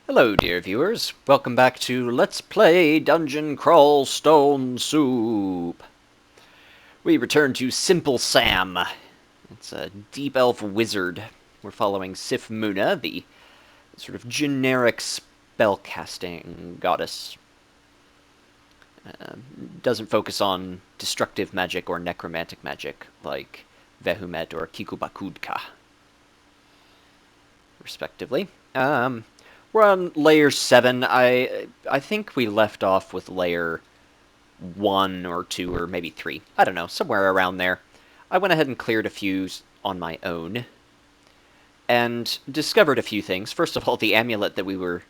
Hello, dear viewers. Welcome back to Let's Play Dungeon Crawl Stone Soup. We return to Simple Sam. It's a deep elf wizard. We're following Sif Muna, the sort of generic spellcasting goddess. Doesn't focus on destructive magic or necromantic magic like Vehumet or Kikubakudka, respectively. We're on layer 7. I think we left off with layer 1 or 2 or maybe 3. I don't know, somewhere around there. I went ahead and cleared a few on my own and discovered a few things. First of all, the amulet that we were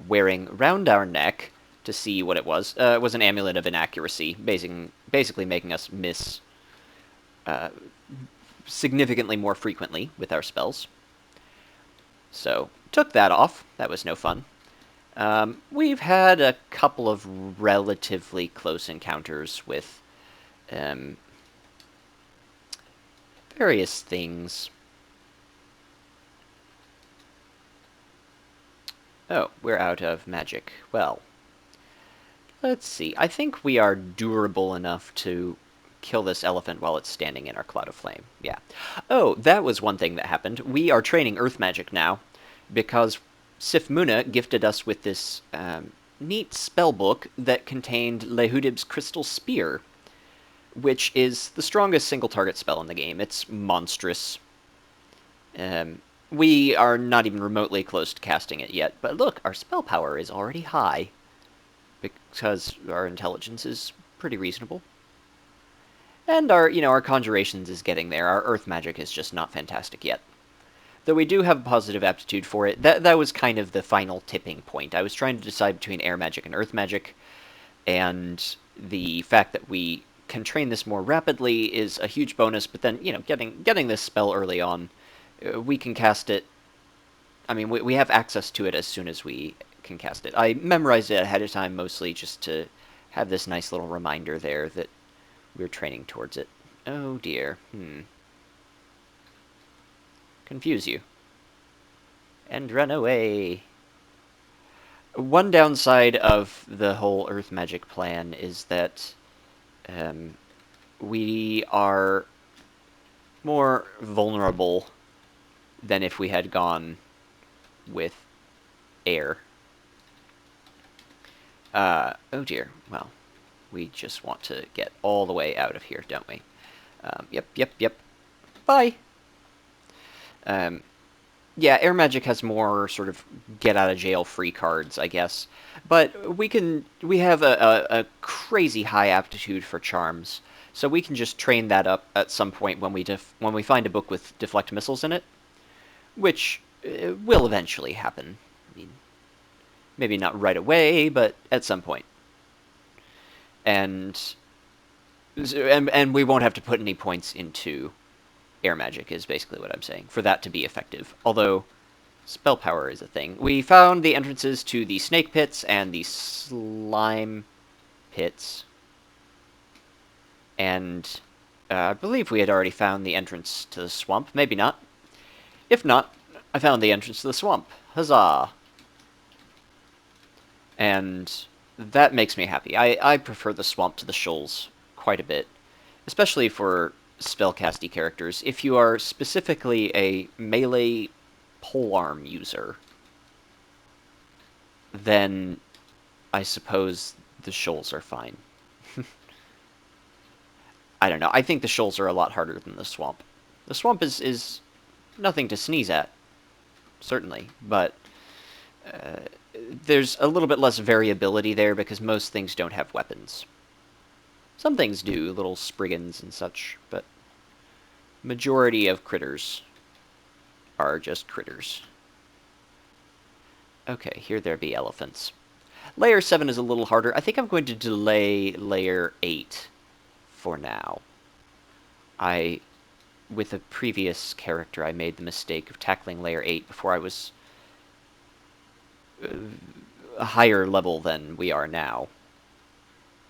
wearing round our neck to see what it was an amulet of inaccuracy, basically making us miss significantly more frequently with our spells. So, took that off. That was no fun. We've had a couple of relatively close encounters with various things. Oh, we're out of magic. Well, let's see. I think we are durable enough to kill this elephant while it's standing in our cloud of flame. Yeah. Oh, that was one thing that happened. We are training earth magic now because Sif Muna gifted us with this neat spell book that contained Lehudib's Crystal Spear, which is the strongest single target spell in the game. It's monstrous. We are not even remotely close to casting it yet, but look, our spell power is already high because our intelligence is pretty reasonable. And our conjurations is getting there. Our earth magic is just not fantastic yet. Though we do have a positive aptitude for it. That was kind of the final tipping point. I was trying to decide between air magic and earth magic, and the fact that we can train this more rapidly is a huge bonus, but then, getting this spell early on, we can cast it. I mean, we have access to it as soon as we can cast it. I memorized it ahead of time mostly just to have this nice little reminder there that we're training towards it. Oh dear. Confuse you. And run away. One downside of the whole Earth Magic plan is that we are more vulnerable than if we had gone with air. Oh dear. Well, we just want to get all the way out of here, don't we? Yep. Bye! Yeah, air magic has more sort of get out of jail free cards, I guess. But we have a crazy high aptitude for charms, so we can just train that up at some point when we find a book with deflect missiles in it, which will eventually happen. I mean, maybe not right away, but at some point. And and we won't have to put any points into air magic is basically what I'm saying, for that to be effective. Although, spell power is a thing. We found the entrances to the snake pits and the slime pits. And I believe we had already found the entrance to the swamp. Maybe not. If not, I found the entrance to the swamp. Huzzah! And that makes me happy. I prefer the swamp to the shoals quite a bit, especially for spellcasty characters. If you are specifically a melee polearm user, then I suppose the shoals are fine. I don't know. I think the shoals are a lot harder than the swamp. The swamp is nothing to sneeze at, certainly, but there's a little bit less variability there because most things don't have weapons. Some things do, little spriggans and such, but majority of critters are just critters. Okay, here there be elephants. Layer 7 is a little harder. I think I'm going to delay layer 8 for now. With a previous character, I made the mistake of tackling layer 8 before I was a higher level than we are now.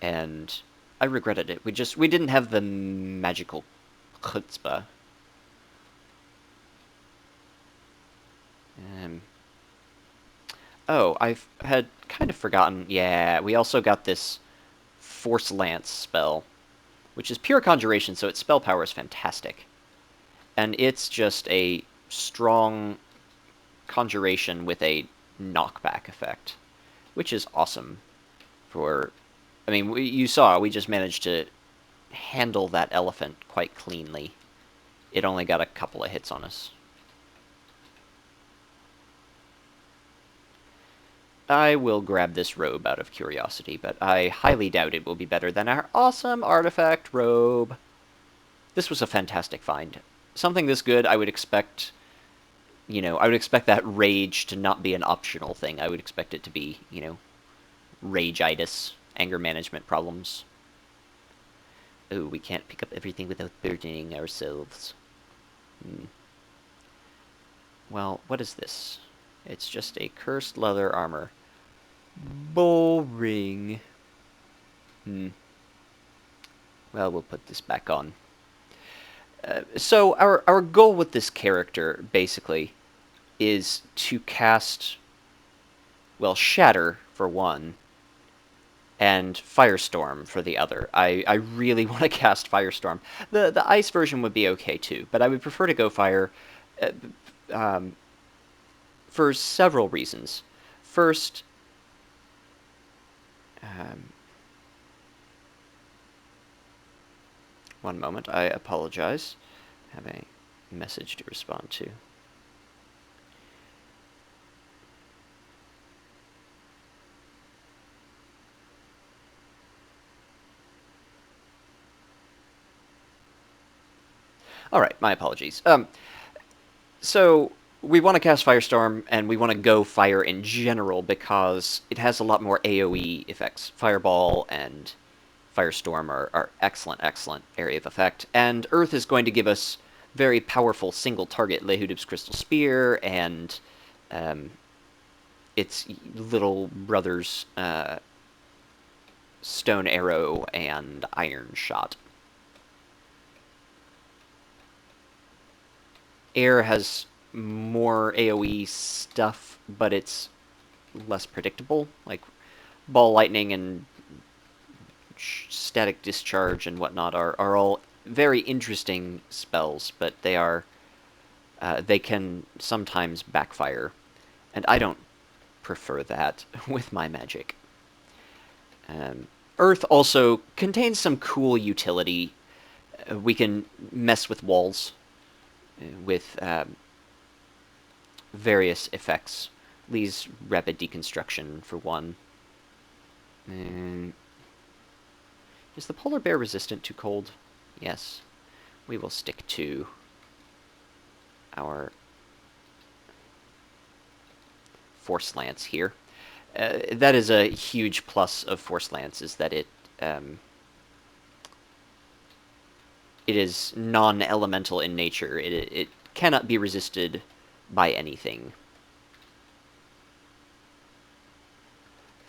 And I regretted it. We didn't have the magical chutzpah. Oh, I had kind of forgotten. Yeah, we also got this Force Lance spell, which is pure conjuration, so its spell power is fantastic. And it's just a strong conjuration with a knockback effect, which is awesome for... I mean, you saw, we just managed to handle that elephant quite cleanly. It only got a couple of hits on us. I will grab this robe out of curiosity, but I highly doubt it will be better than our awesome artifact robe. This was a fantastic find. Something this good, I would expect... I would expect that rage to not be an optional thing. I would expect it to be, rage-itis, anger management problems. Oh, we can't pick up everything without burdening ourselves. Well, what is this? It's just a cursed leather armor. Boring. Well, we'll put this back on. So our goal with this character, basically, is to cast, well, Shatter for one, and Firestorm for the other. I really want to cast Firestorm. The Ice version would be okay too, but I would prefer to go Fire for several reasons. First, one moment, I apologize. I have a message to respond to. All right, my apologies. So we want to cast Firestorm, and we want to go Fire in general because it has a lot more AoE effects. Fireball and Firestorm are excellent, excellent area of effect. And Earth is going to give us very powerful single-target Lehudib's Crystal Spear and its little brothers, Stone Arrow and Iron Shot. Air has more AoE stuff, but it's less predictable. Like Ball Lightning and Static Discharge and whatnot are all very interesting spells, but they can sometimes backfire, and I don't prefer that with my magic. Earth also contains some cool utility. We can mess with walls with various effects. Lee's rapid deconstruction, for one. And is the polar bear resistant to cold? Yes. We will stick to our Force Lance here. That is a huge plus of Force Lance, is that it is non-elemental in nature. It cannot be resisted by anything.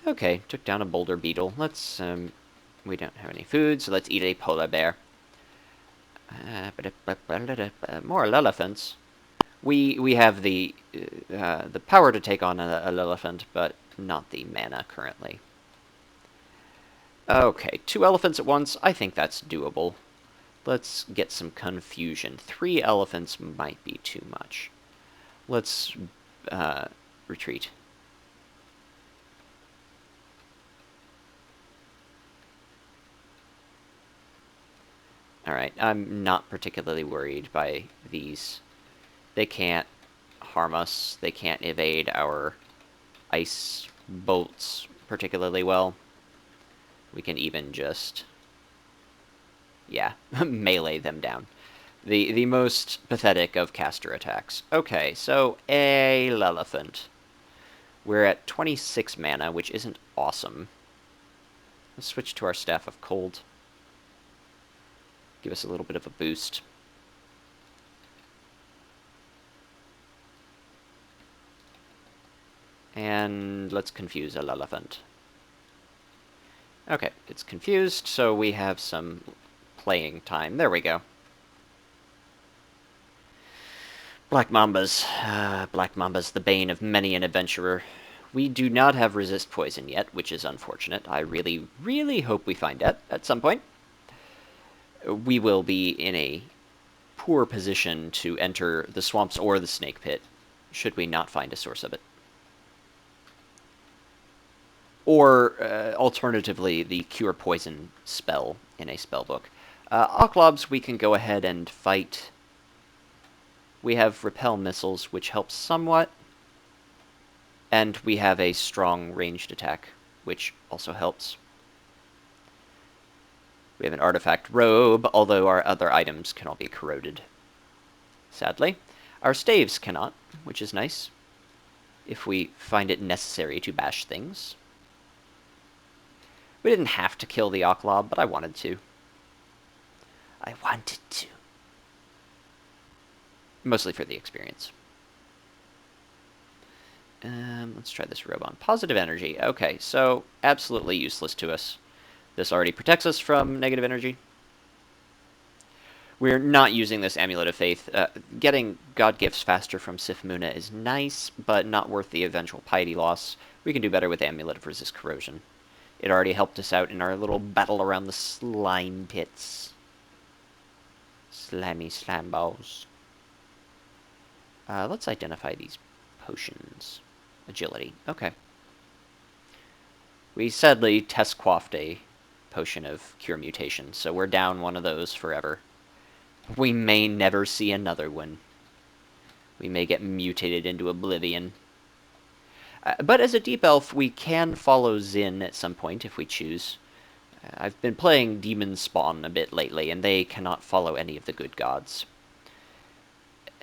Okay, took down a boulder beetle. Let's, we don't have any food, so let's eat a polar bear. More elephants. We have the power to take on an elephant, but not the mana currently. Okay, 2 elephants at once. I think that's doable. Let's get some confusion. 3 elephants might be too much. Let's retreat. Alright, I'm not particularly worried by these. They can't harm us. They can't evade our ice bolts particularly well. We can even just... yeah, melee them down. The most pathetic of caster attacks. Okay, so a Lelephant. We're at 26 mana, which isn't awesome. Let's switch to our Staff of Cold. Give us a little bit of a boost. And let's confuse a Lelephant. Okay, it's confused, so we have some playing time. There we go. Black Mambas. Black Mambas, the bane of many an adventurer. We do not have resist poison yet, which is unfortunate. I really, really hope we find that at some point. We will be in a poor position to enter the swamps or the snake pit, should we not find a source of it. Or, alternatively, the Cure Poison spell in a spellbook. Oklobs, we can go ahead and fight. We have Repel Missiles, which helps somewhat. And we have a strong ranged attack, which also helps. We have an Artifact Robe, although our other items can all be corroded. Sadly. Our staves cannot, which is nice, if we find it necessary to bash things. We didn't have to kill the Oklob, but I wanted to. I wanted to. Mostly for the experience. Let's try this robe on. Positive energy. Okay, so absolutely useless to us. This already protects us from negative energy. We're not using this Amulet of Faith. Getting God Gifts faster from Sifmuna is nice, but not worth the eventual piety loss. We can do better with Amulet of Resist Corrosion. It already helped us out in our little battle around the slime pits. Slammy slam balls. Let's identify these potions. Agility. Okay. We sadly test quaffed a potion of Cure Mutation, so we're down one of those forever. We may never see another one. We may get mutated into oblivion. But as a Deep Elf, we can follow Zin at some point if we choose. I've been playing Demon Spawn a bit lately, and they cannot follow any of the good gods.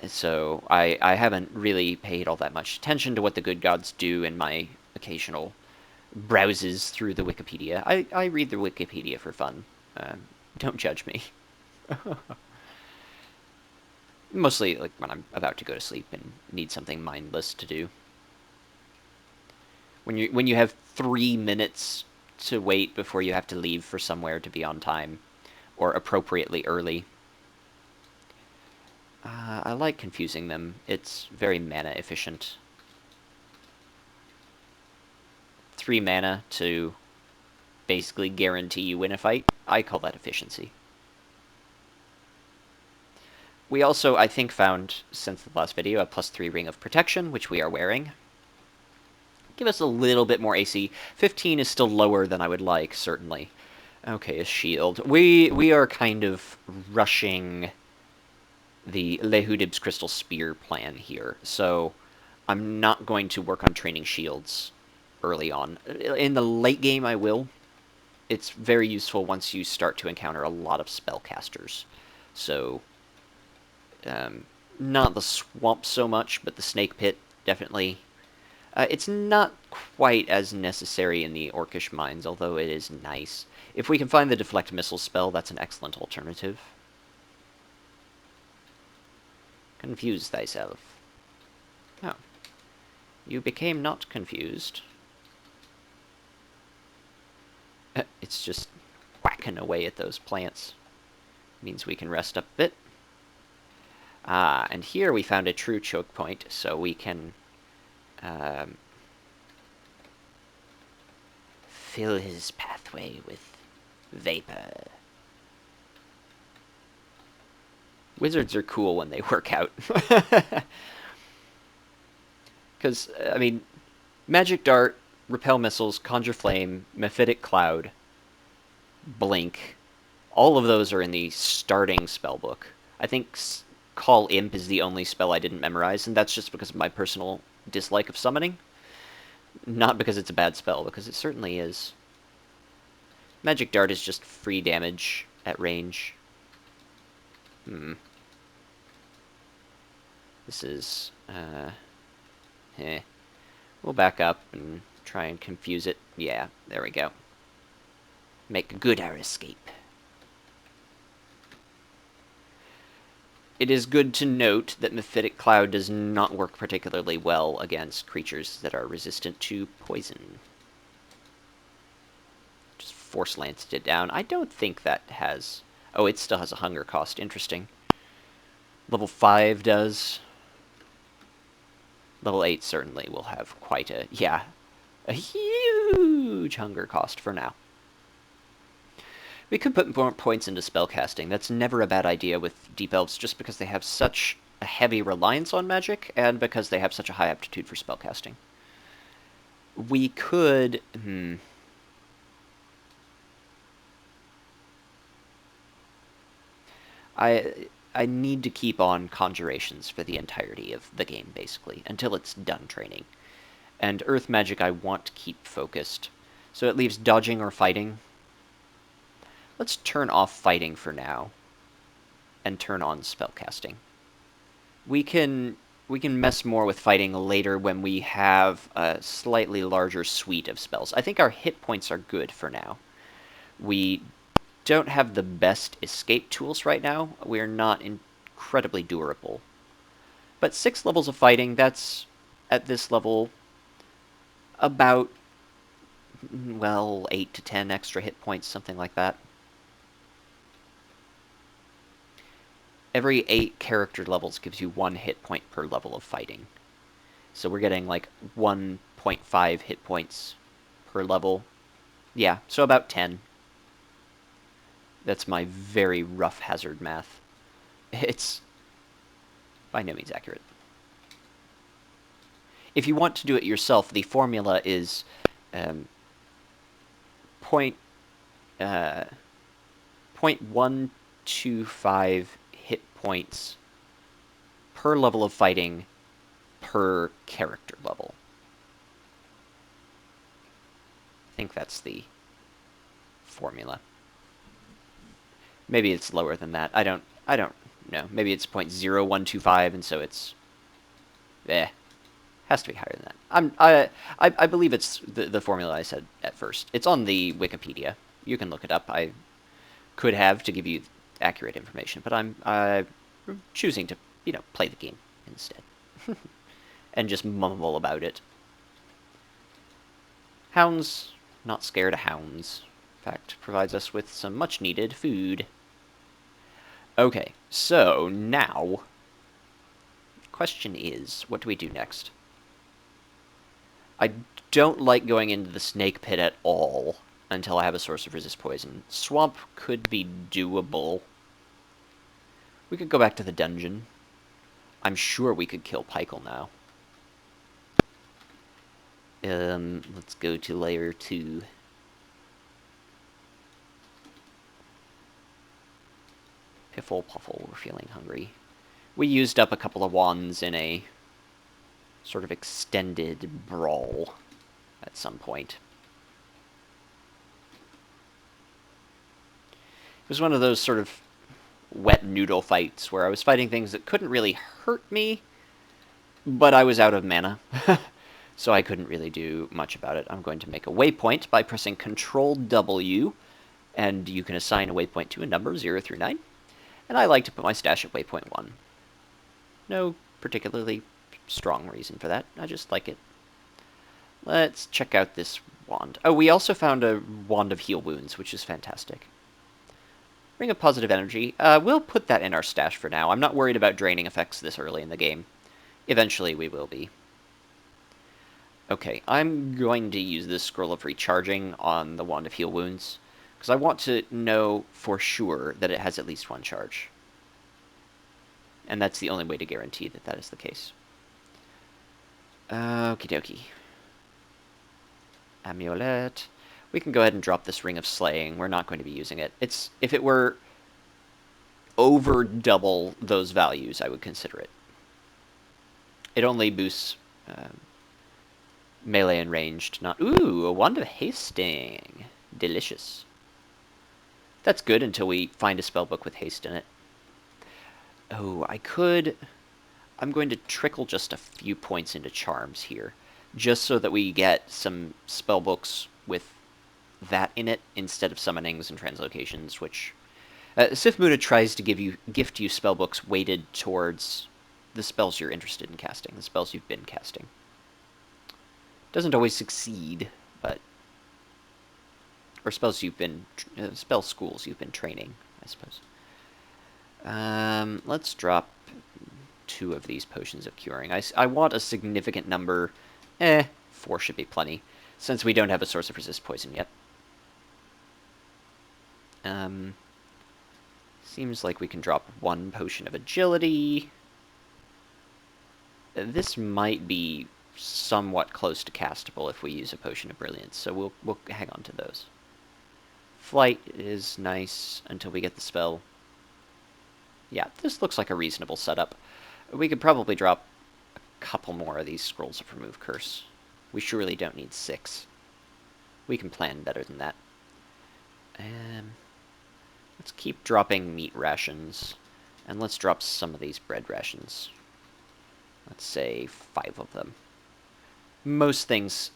So I haven't really paid all that much attention to what the good gods do in my occasional browses through the Wikipedia. I read the Wikipedia for fun. Don't judge me. Mostly like when I'm about to go to sleep and need something mindless to do. When you have 3 minutes to wait before you have to leave for somewhere to be on time, or appropriately early. I like confusing them. It's very mana efficient. 3 mana to basically guarantee you win a fight. I call that efficiency. We also, I think, found, since the last video, a +3 Ring of Protection, which we are wearing. Give us a little bit more AC. 15 is still lower than I would like, certainly. Okay, a shield. We are kind of rushing the Lehudib's Crystal Spear plan here, so I'm not going to work on training shields early on. In the late game, I will. It's very useful once you start to encounter a lot of spellcasters. So, not the swamp so much, but the snake pit, definitely. It's not quite as necessary in the Orcish mines, although it is nice. If we can find the Deflect Missile spell, that's an excellent alternative. Confuse thyself. Oh. You became not confused. It's just whacking away at those plants. Means we can rest up a bit. And here we found a true choke point, so we can fill his pathway with vapor. Wizards are cool when they work out. Because, I mean, Magic Dart, Repel Missiles, Conjure Flame, Mephitic Cloud, Blink, all of those are in the starting spellbook. I think Call Imp is the only spell I didn't memorize, and that's just because of my personal dislike of summoning. Not because it's a bad spell, because it certainly is. Magic Dart is just free damage at range. This is, We'll back up and try and confuse it. Yeah, there we go. Make good our escape. It is good to note that Mephitic Cloud does not work particularly well against creatures that are resistant to poison. Just Force Lanced it down. I don't think that has... Oh, it still has a hunger cost. Interesting. Level 5 does. Level 8 certainly will have quite a, yeah, a huge hunger cost for now. We could put more points into spellcasting. That's never a bad idea with Deep Elves, just because they have such a heavy reliance on magic, and because they have such a high aptitude for spellcasting. We could... I need to keep on conjurations for the entirety of the game, basically, until it's done training. And Earth Magic I want to keep focused. So it leaves dodging or fighting. Let's turn off fighting for now, and turn on spellcasting. We can mess more with fighting later when we have a slightly larger suite of spells. I think our hit points are good for now. We don't have the best escape tools right now. We're not incredibly durable. But 6 levels of fighting, that's, at this level, about, well, 8 to 10 extra hit points, something like that. Every 8 character levels gives you 1 hit point per level of fighting. So we're getting like 1.5 hit points per level. Yeah, so about 10. That's my very rough hazard math. It's by no means accurate. If you want to do it yourself, the formula is point 0.125 hit points per level of fighting per character level. I think that's the formula. Maybe it's lower than that. I don't know. Maybe it's 0.0125, and so it's has to be higher than that. I believe it's the formula I said at first. It's on the Wikipedia. You can look it up. I could have to give you accurate information, but I'm choosing to, play the game instead. And just mumble about it. Hounds, not scared of hounds. In fact, provides us with some much-needed food. Okay, so now, question is, what do we do next? I don't like going into the snake pit at all until I have a source of resist poison. Swamp could be doable. We could go back to the dungeon. I'm sure we could kill Pykel now. Let's go to layer 2. Piffle Puffle, we're feeling hungry. We used up a couple of wands in a sort of extended brawl at some point. It was one of those sort of wet noodle fights where I was fighting things that couldn't really hurt me, but I was out of mana, so I couldn't really do much about it. I'm going to make a waypoint by pressing Control-W, and you can assign a waypoint to a number, 0 through 9. And I like to put my stash at waypoint 1. No particularly strong reason for that. I just like it. Let's check out this wand. Oh, we also found a Wand of Heal Wounds, which is fantastic. Ring of Positive Energy. We'll put that in our stash for now. I'm not worried about draining effects this early in the game. Eventually we will be. Okay, I'm going to use this Scroll of Recharging on the Wand of Heal Wounds, because I want to know for sure that it has at least 1 charge. And that's the only way to guarantee that that is the case. Okie dokie. Amulet. We can go ahead and drop this Ring of Slaying. We're not going to be using it. If it were over double those values, I would consider it. It only boosts melee and ranged, not... Ooh, a Wand of Hasting. Delicious. That's good until we find a spellbook with haste in it. Oh, I'm going to trickle just a few points into charms here, just so that we get some spellbooks with that in it instead of summonings and translocations, which Sif Muda tries to gift you spellbooks weighted towards the spells you're interested in casting, the spells you've been casting. Doesn't always succeed, but... Or spell schools you've been training, I suppose. Let's drop 2 of these potions of curing. I want a significant number. 4 should be plenty, since we don't have a source of resist poison yet. Seems like we can drop 1 potion of agility. This might be somewhat close to castable if we use a potion of brilliance, so we'll hang on to those. Flight is nice until we get the spell. Yeah, this looks like a reasonable setup. We could probably drop a couple more of these scrolls of remove curse. We surely don't need 6. We can plan better than that. Let's keep dropping meat rations, and let's drop some of these bread rations. Let's say 5 of them. Most things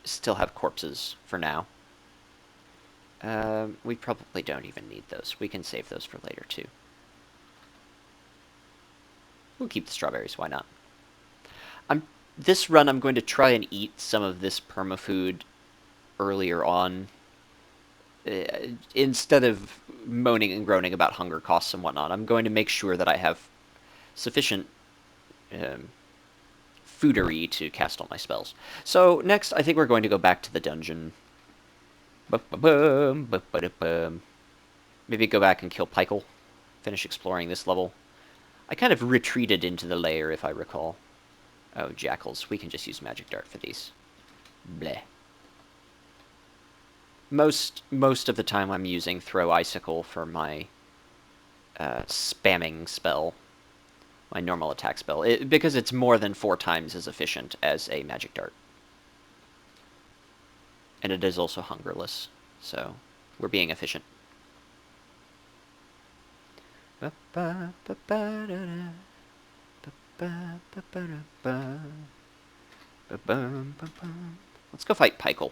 still have corpses for now. We probably don't even need those. We can save those for later, too. We'll keep the strawberries, why not? This run, I'm going to try and eat some of this permafood earlier on. Instead of moaning and groaning about hunger costs and whatnot, I'm going to make sure that I have sufficient foodery to cast all my spells. So next, I think we're going to go back to the dungeon. Maybe go back and kill Pykel. Finish exploring this level. I kind of retreated into the lair, if I recall. Oh, jackals. We can just use magic dart for these. Bleh. Most of the time I'm using Throw Icicle for my spamming spell. My normal attack spell. Because it's more than 4 times as efficient as a magic dart. And it is also hungerless. So, we're being efficient. Let's go fight Pykel.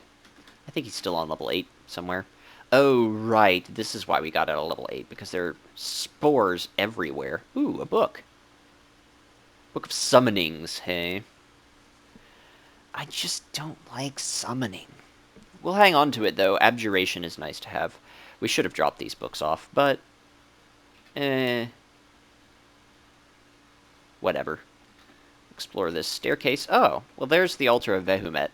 I think he's still on level 8 somewhere. Oh, right. This is why we got out of level 8, because there are spores everywhere. Ooh, a book. Book of Summonings, hey? I just don't like summoning. We'll hang on to it, though. Abjuration is nice to have. We should have dropped these books off, but... whatever. Explore this staircase. Oh, well, there's the altar of Vehumet.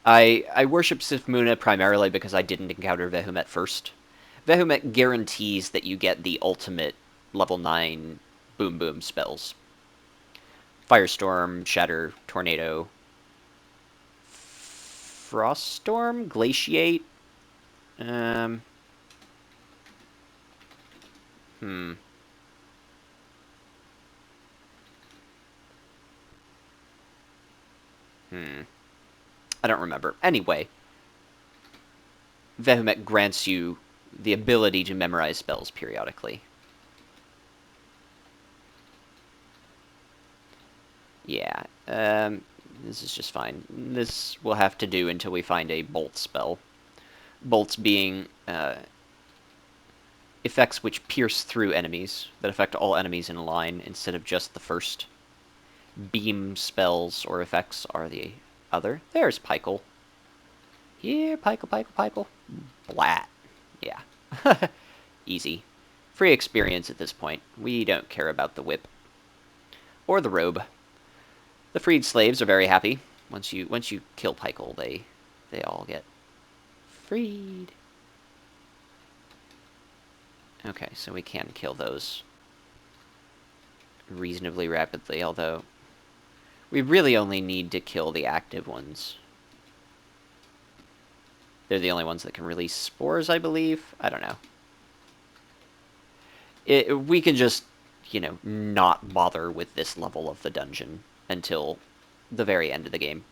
I worship Sifmuna primarily because I didn't encounter Vehumet first. Vehumet guarantees that you get the ultimate level 9 boom boom spells. Firestorm, Shatter, Tornado, Froststorm, Glaciate. I don't remember. Anyway, Vehumet grants you the ability to memorize spells periodically. Yeah, this is just fine. This will have to do until we find a bolt spell. Bolts being effects which pierce through enemies, that affect all enemies in a line instead of just the first. Beam spells or effects are the other. There's Pykel. Here, Pykel, Pykel, Pykel. Blat. Yeah. Easy. Free experience at this point. We don't care about the whip. Or the robe. The freed slaves are very happy. Once you kill Pykel, they all get freed. Okay, so we can kill those reasonably rapidly, although we really only need to kill the active ones. They're the only ones that can release spores, I believe. I don't know. We can just, not bother with this level of the dungeon until the very end of the game.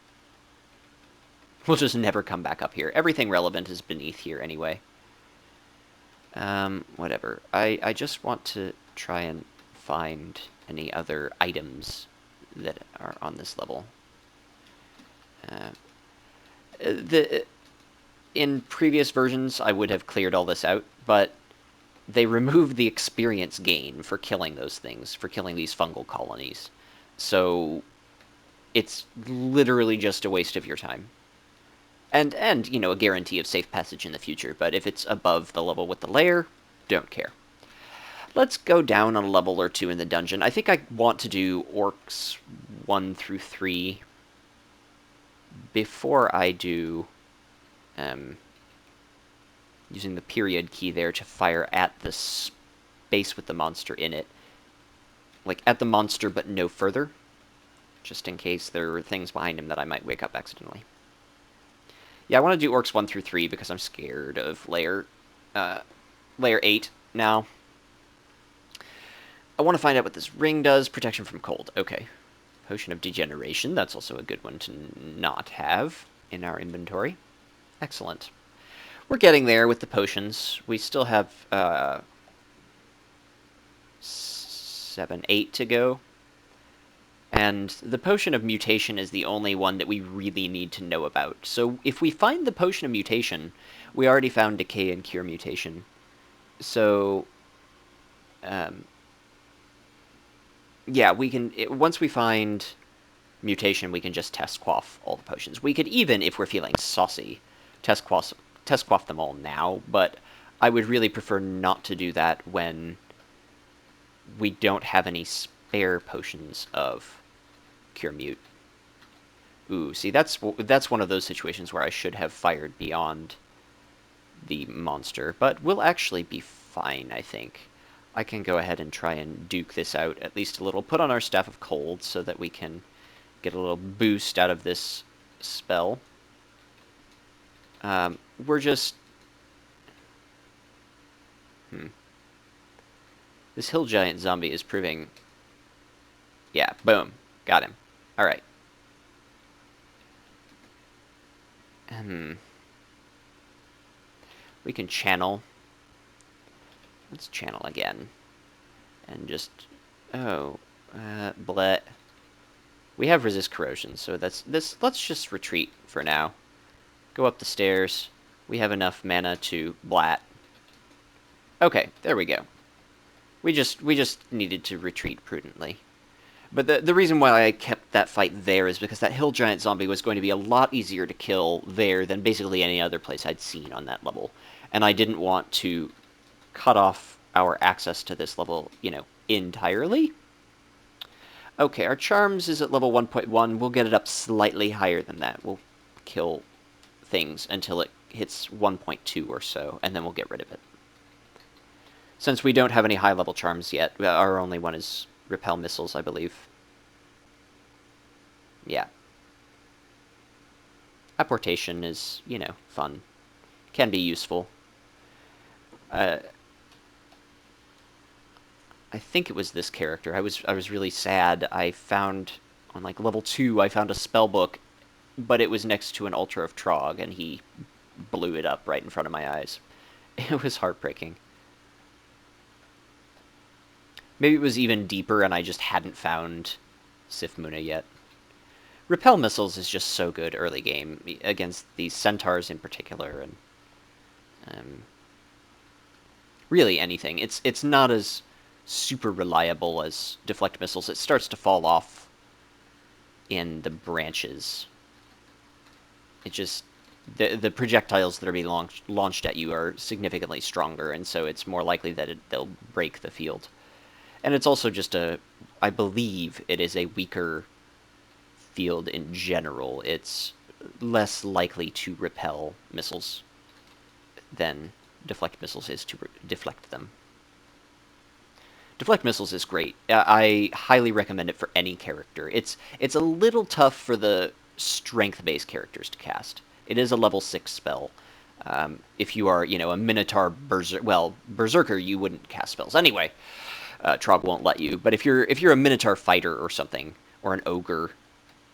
We'll just never come back up here. Everything relevant is beneath here anyway. Whatever. I just want to try and find any other items that are on this level. In previous versions, I would have cleared all this out, but they removed the experience gain for killing those things, for killing these fungal colonies. So it's literally just a waste of your time. And a guarantee of safe passage in the future, but if it's above the level with the lair, don't care. Let's go down a level or two in the dungeon. I think I want to do orcs 1 through 3 before I do using the period key there to fire at the space with the monster in it. Like, at the monster, but no further. Just in case there are things behind him that I might wake up accidentally. Yeah, I want to do orcs 1 through 3 because I'm scared of layer 8 now. I want to find out what this ring does. Protection from cold. Okay. Potion of Degeneration. That's also a good one to not have in our inventory. Excellent. We're getting there with the potions. We still have 7, 8 to go. And the Potion of Mutation is the only one that we really need to know about. So if we find the Potion of Mutation, we already found Decay and Cure Mutation. So, yeah, we can... once we find Mutation, we can just test quaff all the potions. We could even, if we're feeling saucy, test quaff them all now, but I would really prefer not to do that when we don't have any spare potions of Cure Mute. Ooh, see, that's one of those situations where I should have fired beyond the monster, but we'll actually be fine, I think. I can go ahead and try and duke this out at least a little. Put on our Staff of Cold so that we can get a little boost out of this spell. We're just... This hill giant zombie is proving... Yeah, boom. Got him. Alright. We can channel. Let's channel again. And just... Oh. Bleh. We have resist corrosion, so that's this. Let's just retreat for now. Go up the stairs. We have enough mana to blat. Okay, there we go. We just needed to retreat prudently. But the reason why I kept that fight there is because that hill giant zombie was going to be a lot easier to kill there than basically any other place I'd seen on that level. And I didn't want to cut off our access to this level, you know, entirely. Okay, our charms is at level 1.1. We'll get it up slightly higher than that. We'll kill things until it hits 1.2 or so, and then we'll get rid of it. Since we don't have any high-level charms yet, our only one is Repel Missiles, I believe. Yeah. Apportation is, you know, fun. Can be useful. I think it was this character. I was really sad. I found, on like level 2, I found a spell book, but it was next to an Ultra of Trog, and he blew it up right in front of my eyes. It was heartbreaking. Maybe it was even deeper and I just hadn't found Sif Muna yet. Repel Missiles is just so good early game, against these centaurs in particular, and really anything. It's not as super reliable as Deflect Missiles. It starts to fall off in the branches. It just... The projectiles that are being launched at you are significantly stronger, and so it's more likely that they'll break the field. And it's also just I believe it is a weaker field in general. It's less likely to repel missiles than Deflect Missiles is to deflect them. Deflect Missiles is great. I highly recommend it for any character. It's a little tough for the strength-based characters to cast. It is a level 6 spell. If you are, you know, a Minotaur Berserker, you wouldn't cast spells anyway. Trog won't let you. But if you're a Minotaur fighter or something, or an ogre,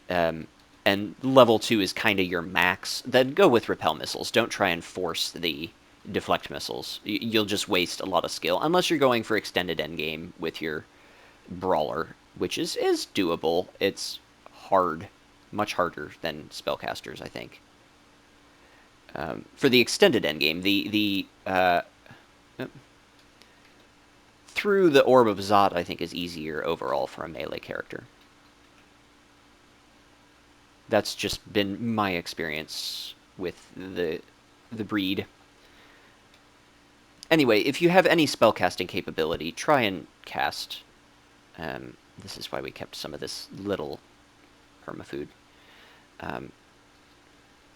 and level 2 is kind of your max, then go with Repel Missiles. Don't try and force the Deflect Missiles. You'll just waste a lot of skill, unless you're going for extended endgame with your Brawler, which is doable. It's hard. Much harder than spellcasters, I think. For the extended endgame, through the Orb of Zot, I think, is easier overall for a melee character. That's just been my experience with the breed. Anyway, if you have any spellcasting capability, try and cast. This is why we kept some of this little permafood.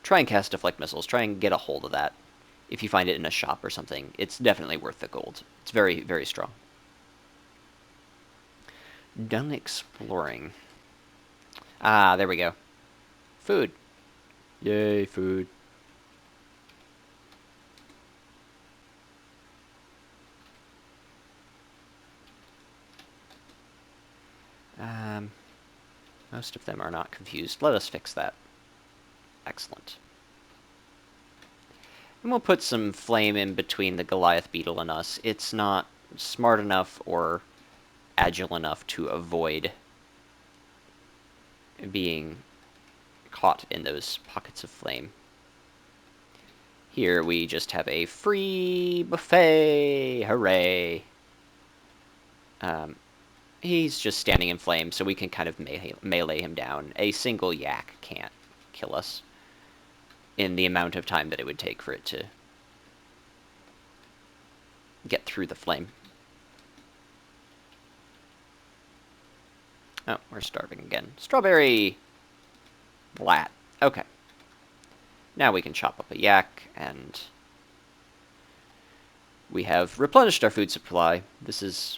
Try and cast deflect missiles. Try and get a hold of that. If you find it in a shop or something, it's definitely worth the gold. It's very, very strong. Done exploring. Ah, there we go. Food. Yay, food. Most of them are not confused. Let us fix that. Excellent. And we'll put some flame in between the Goliath beetle and us. It's not smart enough or agile enough to avoid being caught in those pockets of flame. Here we just have a free buffet. Hooray! He's just standing in flame, so we can kind of melee him down. A single yak can't kill us in the amount of time that it would take for it to get through the flame. Oh, we're starving again. Strawberry! Blat. Okay. Now we can chop up a yak, and we have replenished our food supply. This is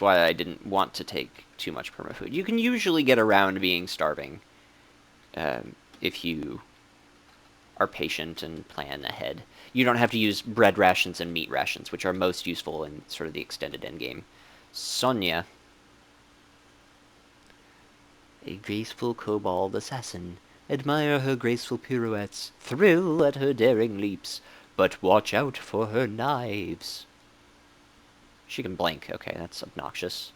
why I didn't want to take too much permafood. You can usually get around being starving if you are patient and plan ahead. You don't have to use bread rations and meat rations, which are most useful in sort of the extended endgame. Sonia. A graceful kobold assassin. Admire her graceful pirouettes. Thrill at her daring leaps. But watch out for her knives. She can blink. Okay, that's obnoxious.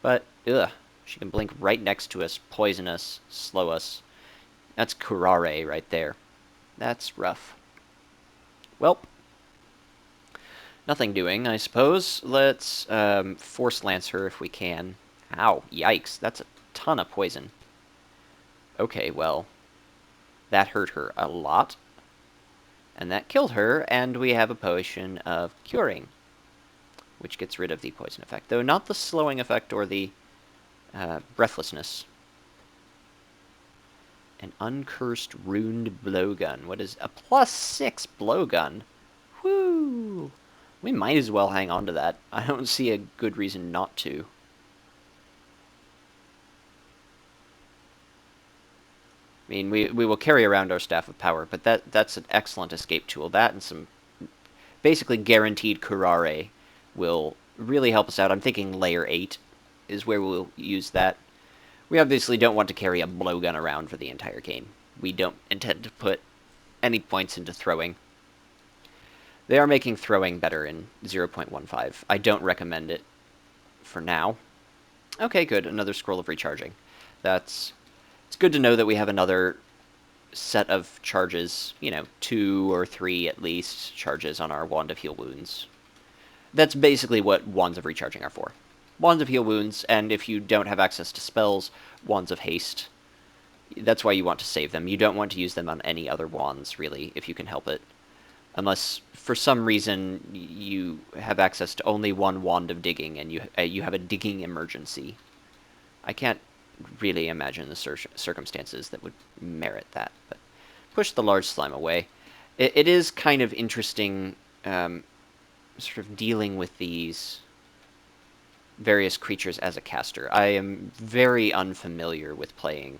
But, ugh. She can blink right next to us, poison us, slow us. That's Curare right there. That's rough. Welp. Nothing doing, I suppose. Let's Force Lance her if we can. Ow, yikes. That's a ton of poison. Okay, well, that hurt her a lot. And that killed her, and we have a potion of curing, which gets rid of the poison effect, though not the slowing effect or the breathlessness. An uncursed runed blowgun. What is a +6 blowgun? Whoo! We might as well hang on to that. I don't see a good reason not to. I mean, we will carry around our Staff of Power, but that's an excellent escape tool. That and some basically guaranteed Curare will really help us out. I'm thinking Layer 8 is where we'll use that. We obviously don't want to carry a blowgun around for the entire game. We don't intend to put any points into throwing. They are making throwing better in 0.15. I don't recommend it for now. Okay, good. Another scroll of recharging. It's good to know that we have another set of charges, 2 or 3 at least charges on our Wand of Heal Wounds. That's basically what Wands of Recharging are for. Wands of Heal Wounds, and if you don't have access to spells, Wands of Haste. That's why you want to save them. You don't want to use them on any other wands, really, if you can help it. Unless, for some reason, you have access to only one Wand of Digging, and you have a digging emergency. I can't really imagine the circumstances that would merit that, but push the large slime away. It is kind of interesting sort of dealing with these various creatures as a caster. I am very unfamiliar with playing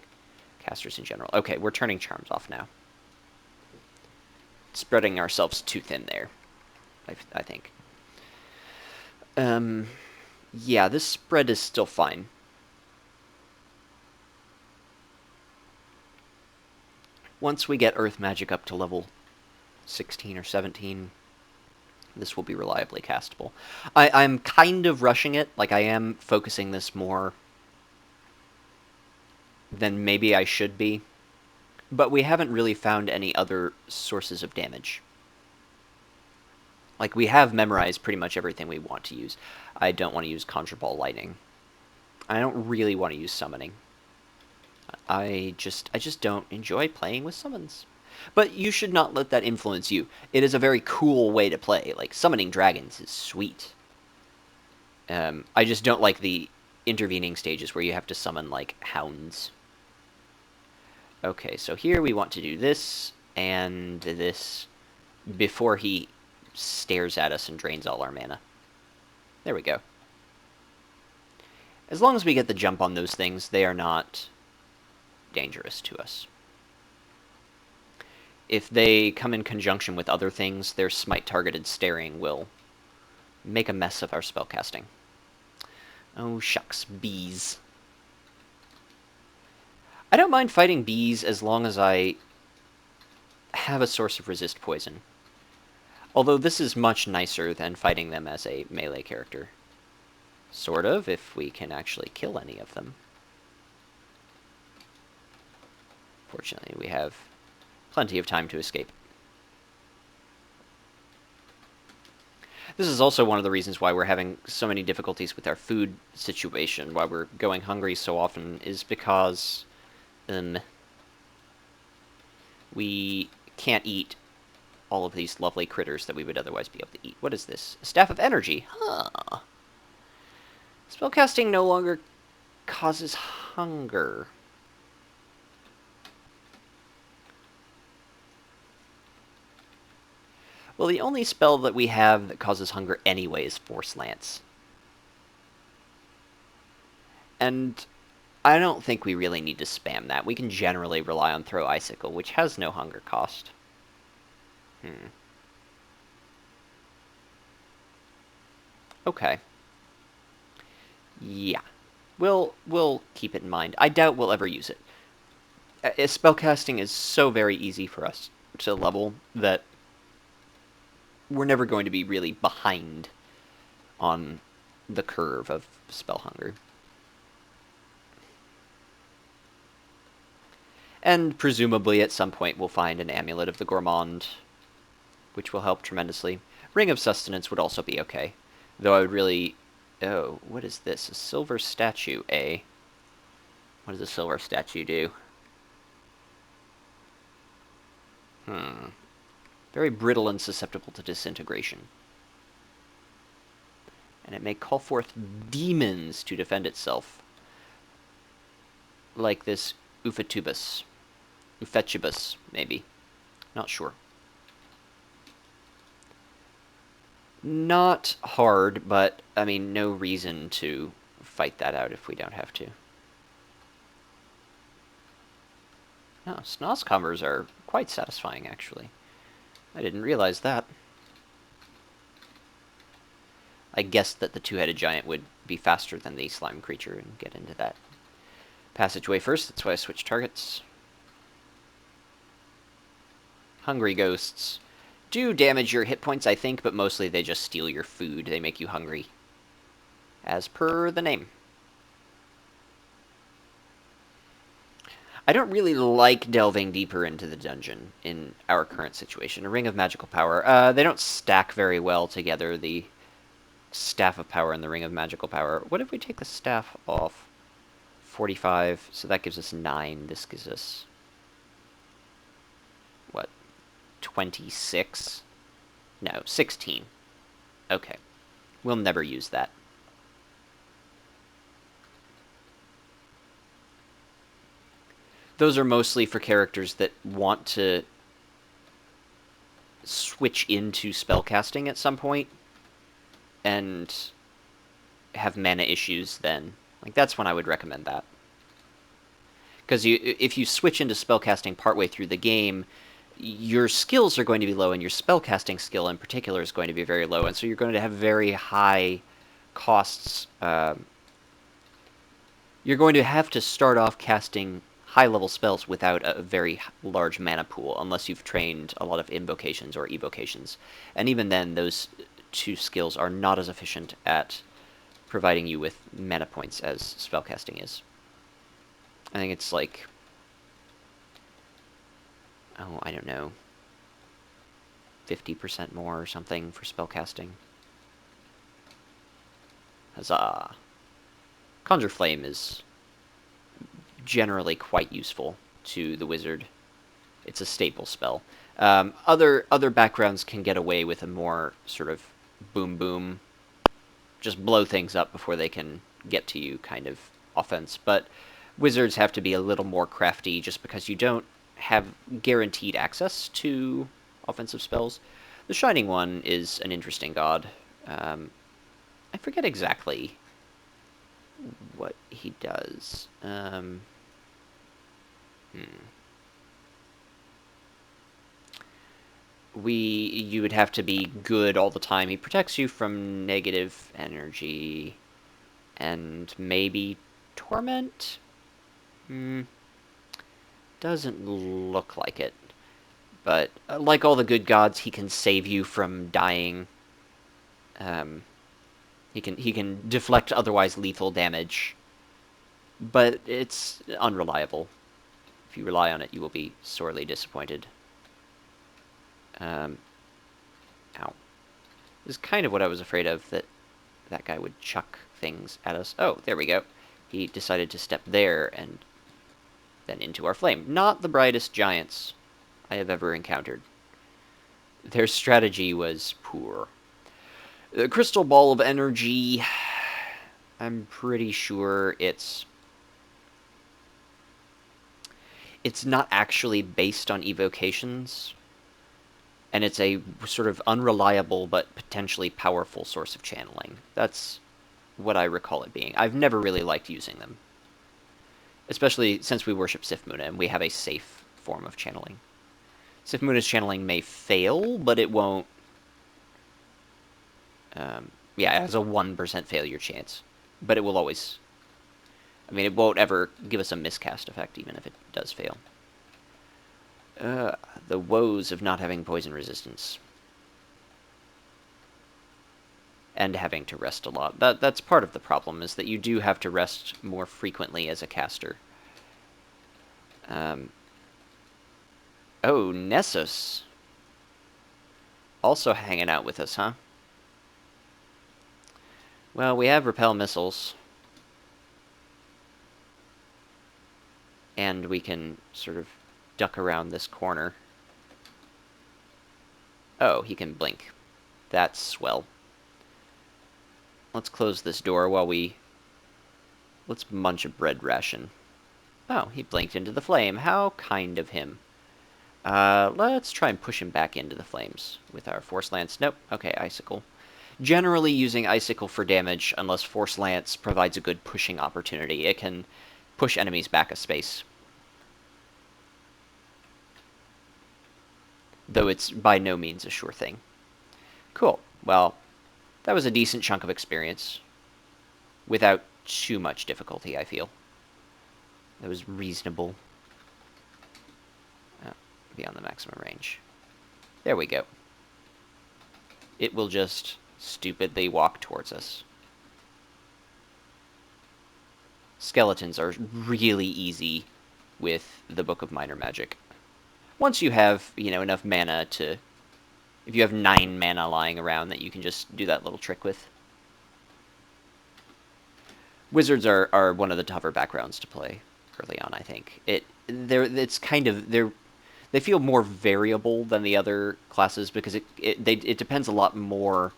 casters in general. Okay, we're turning charms off now. Spreading ourselves too thin there, I think. Yeah, this spread is still fine. Once we get Earth Magic up to level 16 or 17, this will be reliably castable. I'm kind of rushing it. Like, I am focusing this more than maybe I should be. But we haven't really found any other sources of damage. Like, we have memorized pretty much everything we want to use. I don't want to use Conjure Ball Lightning. I don't really want to use Summoning. I just don't enjoy playing with summons. But you should not let that influence you. It is a very cool way to play. Like, summoning dragons is sweet. I just don't like the intervening stages where you have to summon, like, hounds. Okay, so here we want to do this and this before he stares at us and drains all our mana. There we go. As long as we get the jump on those things, they are not dangerous to us. If they come in conjunction with other things, their smite-targeted staring will make a mess of our spellcasting. Oh, shucks. Bees. I don't mind fighting bees as long as I have a source of resist poison. Although this is much nicer than fighting them as a melee character. Sort of, if we can actually kill any of them. Fortunately, we have plenty of time to escape. This is also one of the reasons why we're having so many difficulties with our food situation, why we're going hungry so often, is because we can't eat all of these lovely critters that we would otherwise be able to eat. What is this? A Staff of Energy. Huh. Spellcasting no longer causes hunger. Well, the only spell that we have that causes hunger anyway is Force Lance. And I don't think we really need to spam that. We can generally rely on Throw Icicle, which has no hunger cost. Okay. Yeah. We'll keep it in mind. I doubt we'll ever use it. Spellcasting is so very easy for us to level that we're never going to be really behind on the curve of spell hunger. And presumably at some point we'll find an Amulet of the Gourmand, which will help tremendously. Ring of Sustenance would also be okay. Though I would really... Oh, what is this? A silver statue, eh? What does a silver statue do? Very brittle and susceptible to disintegration. And it may call forth demons to defend itself. Like this Ufetubus. Ufetubus, maybe. Not sure. Not hard, but, I mean, no reason to fight that out if we don't have to. No, Snozzcombers are quite satisfying, actually. I didn't realize that. I guessed that the two-headed giant would be faster than the slime creature and get into that passageway first. That's why I switched targets. Hungry ghosts do damage your hit points, I think, but mostly they just steal your food. They make you hungry. As per the name. I don't really like delving deeper into the dungeon in our current situation. A Ring of Magical Power. They don't stack very well together, the Staff of Power and the Ring of Magical Power. What if we take the staff off? 45, so that gives us 9. This gives us... what? 26? No, 16. Okay. We'll never use that. Those are mostly for characters that want to switch into spellcasting at some point and have mana issues then. Like, that's when I would recommend that. Because if you switch into spellcasting partway through the game, your skills are going to be low, and your spellcasting skill in particular is going to be very low, and so you're going to have very high costs. You're going to have to start off casting high-level spells without a very large mana pool, unless you've trained a lot of invocations or evocations. And even then, those two skills are not as efficient at providing you with mana points as spellcasting is. I think it's like... oh, I don't know, 50% more or something for spellcasting. Huzzah! Conjure Flame is generally quite useful to the wizard. It's a staple spell. Other backgrounds can get away with a more sort of boom boom, just blow things up before they can get to you kind of offense. But wizards have to be a little more crafty just because you don't have guaranteed access to offensive spells. The Shining One is an interesting god. I forget exactly what he does. You would have to be good all the time. He protects you from negative energy and maybe torment. Doesn't look like it. But like all the good gods, he can save you from dying. He can deflect otherwise lethal damage, but it's unreliable. If you rely on it, you will be sorely disappointed. Ow. This is kind of what I was afraid of, that guy would chuck things at us. Oh, there we go. He decided to step there and then into our flame. Not the brightest giants I have ever encountered. Their strategy was poor. The crystal ball of energy, I'm pretty sure it's not actually based on evocations, and it's a sort of unreliable but potentially powerful source of channeling. That's what I recall it being. I've never really liked using them, especially since we worship Sifmuna and we have a safe form of channeling. Sifmuna's channeling may fail, but it won't. Yeah, it has a 1% failure chance, but it will always. I mean, it won't ever give us a miscast effect, even if it does fail. The woes of not having poison resistance. And having to rest a lot. That's part of the problem, is that you do have to rest more frequently as a caster. Oh, Nessus. Also hanging out with us, huh? Well, we have repel missiles. And we can sort of duck around this corner. Oh, he can blink. That's swell. Let's close this door while let's munch a bread ration. Oh, he blinked into the flame. How kind of him. Let's try and push him back into the flames with our Force Lance. Nope. Okay, Icicle. Generally using Icicle for damage, unless Force Lance provides a good pushing opportunity. It can push enemies back a space. Though it's by no means a sure thing. Cool. Well, that was a decent chunk of experience. Without too much difficulty, I feel. That was reasonable. Beyond the maximum range. There we go. It will just stupidly walk towards us. Skeletons are really easy with the Book of Minor Magic. Once you have, enough mana to... If you have 9 mana lying around that you can just do that little trick with. Wizards are one of the tougher backgrounds to play early on, I think. They feel more variable than the other classes because it depends a lot more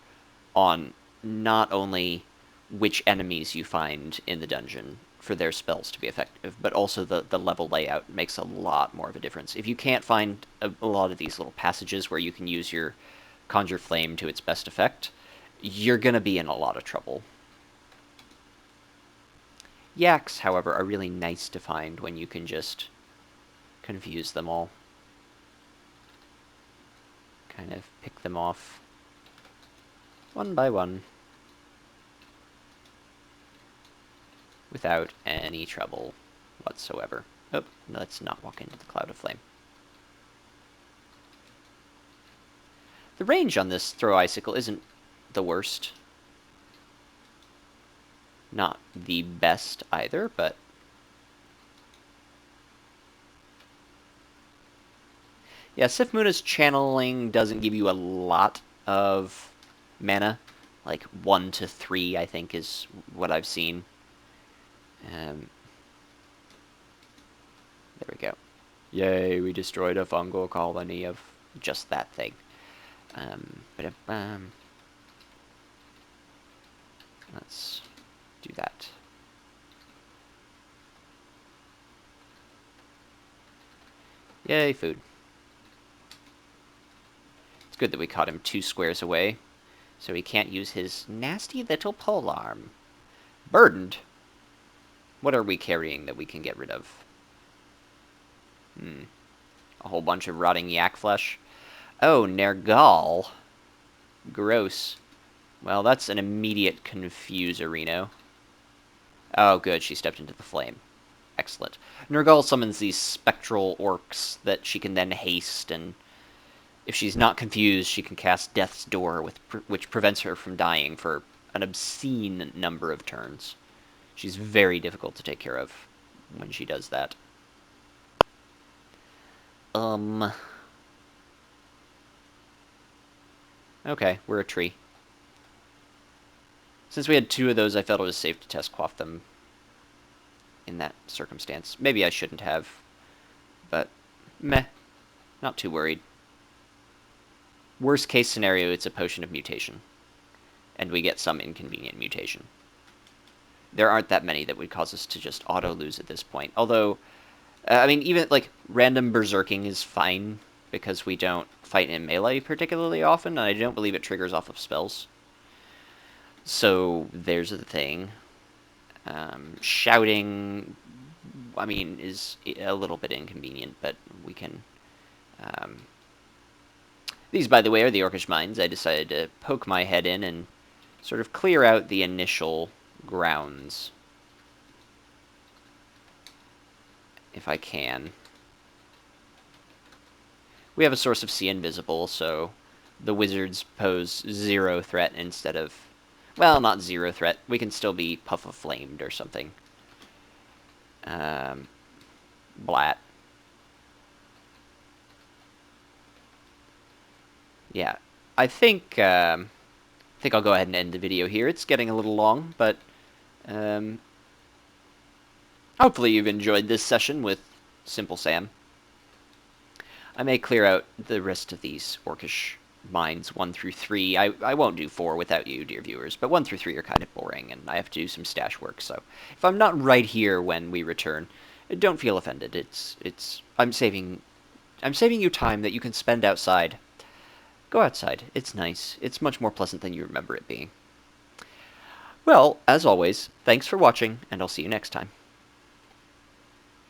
on not only which enemies you find in the dungeon for their spells to be effective, but also the level layout makes a lot more of a difference. If you can't find a lot of these little passages where you can use your Conjure Flame to its best effect, you're going to be in a lot of trouble. Yaks, however, are really nice to find when you can just confuse them all. Kind of pick them off one by one without any trouble whatsoever. Oh, let's not walk into the Cloud of Flame. The range on this Throw Icicle isn't the worst. Not the best either, but... Yeah, Sifmuna's channeling doesn't give you a lot of mana. Like 1 to 3, I think, is what I've seen. There we go. Yay, we destroyed a fungal colony of just that thing. Let's do that. Yay, food. It's good that we caught him 2 squares away, so he can't use his nasty little polearm. Burdened? What are we carrying that we can get rid of? A whole bunch of rotting yak flesh. Oh, Nergal. Gross. Well, that's an immediate confuserino. Oh, good, she stepped into the flame. Excellent. Nergal summons these spectral orcs that she can then haste, and if she's not confused, she can cast Death's Door, which prevents her from dying for an obscene number of turns. She's very difficult to take care of when she does that. Okay, we're a tree. Since we had 2 of those, I felt it was safe to test quaff them in that circumstance. Maybe I shouldn't have, but meh, not too worried. Worst case scenario, it's a potion of mutation, and we get some inconvenient mutation. There aren't that many that would cause us to just auto-lose at this point, although, I mean, even, like, random berserking is fine, because we don't fight in melee particularly often, and I don't believe it triggers off of spells. So, there's the thing. Shouting, I mean, is a little bit inconvenient, but we can... These, by the way, are the Orcish Mines. I decided to poke my head in and sort of clear out the initial grounds, if I can. We have a source of See Invisible, so the wizards pose 0 threat instead of... Well, not 0 threat. We can still be Puff of Flamed or something. Blat. Yeah, I think I'll go ahead and end the video here. It's getting a little long, but hopefully you've enjoyed this session with Simple Sam. I may clear out the rest of these Orcish Mines 1 through 3. I won't do 4 without you, dear viewers, but 1 through 3 are kind of boring, and I have to do some stash work, so if I'm not right here when we return, don't feel offended. I'm saving you time that you can spend outside. Go outside. It's nice. It's much more pleasant than you remember it being. Well, as always, thanks for watching, and I'll see you next time.